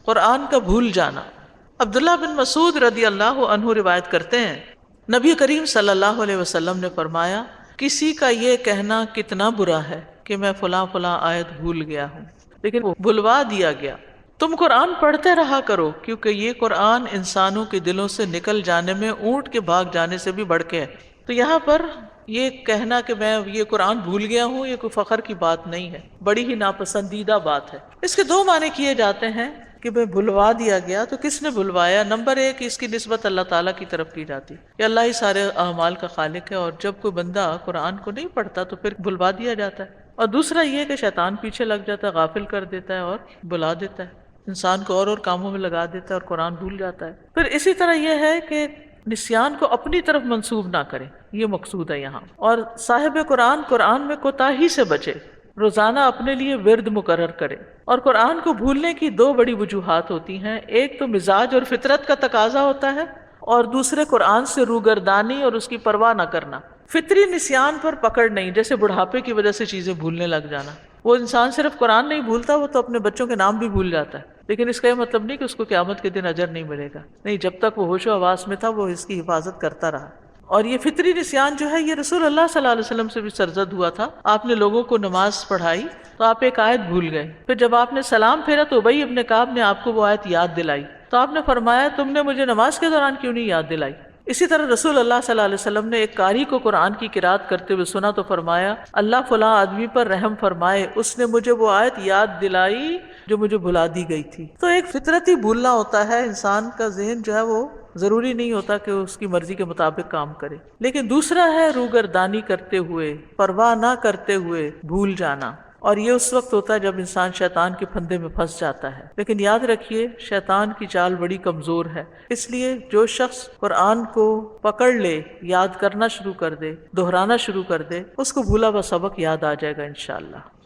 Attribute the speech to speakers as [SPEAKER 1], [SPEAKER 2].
[SPEAKER 1] قرآن کا بھول جانا۔ عبداللہ بن مسعود رضی اللہ عنہ روایت کرتے ہیں، نبی کریم صلی اللہ علیہ وسلم نے فرمایا، کسی کا یہ کہنا کتنا برا ہے کہ میں فلاں فلاں آیت بھول گیا ہوں، لیکن وہ بھلوا دیا گیا۔ تم قرآن پڑھتے رہا کرو، کیونکہ یہ قرآن انسانوں کے دلوں سے نکل جانے میں اونٹ کے بھاگ جانے سے بھی بڑھ کے ہے۔ تو یہاں پر یہ کہنا کہ میں یہ قرآن بھول گیا ہوں، یہ کوئی فخر کی بات نہیں ہے، بڑی ہی ناپسندیدہ بات ہے۔ اس کے دو معنی کیے جاتے ہیں کہ میں بھلوا دیا گیا، تو کس نے بھلوایا؟ نمبر ایک، اس کی نسبت اللہ تعالیٰ کی طرف کی جاتی کہ اللہ ہی سارے اعمال کا خالق ہے، اور جب کوئی بندہ قرآن کو نہیں پڑھتا تو پھر بھلوا دیا جاتا ہے۔ اور دوسرا یہ کہ شیطان پیچھے لگ جاتا ہے، غافل کر دیتا ہے اور بلا دیتا ہے، انسان کو اور کاموں میں لگا دیتا ہے اور قرآن بھول جاتا ہے۔ پھر اسی طرح یہ ہے کہ نسیان کو اپنی طرف منسوب نہ کرے، یہ مقصود ہے یہاں۔ اور صاحب قرآن قرآن میں کوتاہی سے بچے، روزانہ اپنے لیے ورد مقرر کرے۔ اور قرآن کو بھولنے کی دو بڑی وجوہات ہوتی ہیں، ایک تو مزاج اور فطرت کا تقاضا ہوتا ہے، اور دوسرے قرآن سے روگردانی اور اس کی پرواہ نہ کرنا۔ فطری نسیان پر پکڑ نہیں، جیسے بڑھاپے کی وجہ سے چیزیں بھولنے لگ جانا۔ وہ انسان صرف قرآن نہیں بھولتا، وہ تو اپنے بچوں کے نام بھی بھول جاتا ہے، لیکن اس کا یہ مطلب نہیں کہ اس کو قیامت کے دن اجر نہیں ملے گا، نہیں، جب تک وہ ہوش و حواس میں تھا وہ اس کی حفاظت کرتا رہا۔ اور یہ فطری نسیان جو ہے، یہ رسول اللہ صلی اللہ علیہ وسلم سے بھی سرزد ہوا تھا۔ آپ نے لوگوں کو نماز پڑھائی تو آپ ایک آیت بھول گئے، پھر جب آپ نے سلام پھیرا تو ابی ابن کعب نے آپ کو وہ آیت یاد دلائی، تو آپ نے فرمایا تم نے مجھے نماز کے دوران کیوں نہیں یاد دلائی؟ اسی طرح رسول اللہ صلی اللہ علیہ وسلم نے ایک قاری کو قرآن کی قرات کرتے ہوئے سنا تو فرمایا اللہ فلاں آدمی پر رحم فرمائے، اس نے مجھے وہ آیت یاد دلائی جو مجھے بھلا دی گئی تھی۔ تو ایک فطرتی بھولنا ہوتا ہے، انسان کا ذہن جو ہے وہ ضروری نہیں ہوتا کہ اس کی مرضی کے مطابق کام کرے، لیکن دوسرا ہے روگردانی کرتے ہوئے، پرواہ نہ کرتے ہوئے بھول جانا، اور یہ اس وقت ہوتا ہے جب انسان شیطان کے پھندے میں پھنس جاتا ہے۔ لیکن یاد رکھیے شیطان کی چال بڑی کمزور ہے، اس لیے جو شخص قرآن کو پکڑ لے، یاد کرنا شروع کر دے، دہرانا شروع کر دے، اس کو بھولا ہوا سبق یاد آ جائے گا انشاءاللہ۔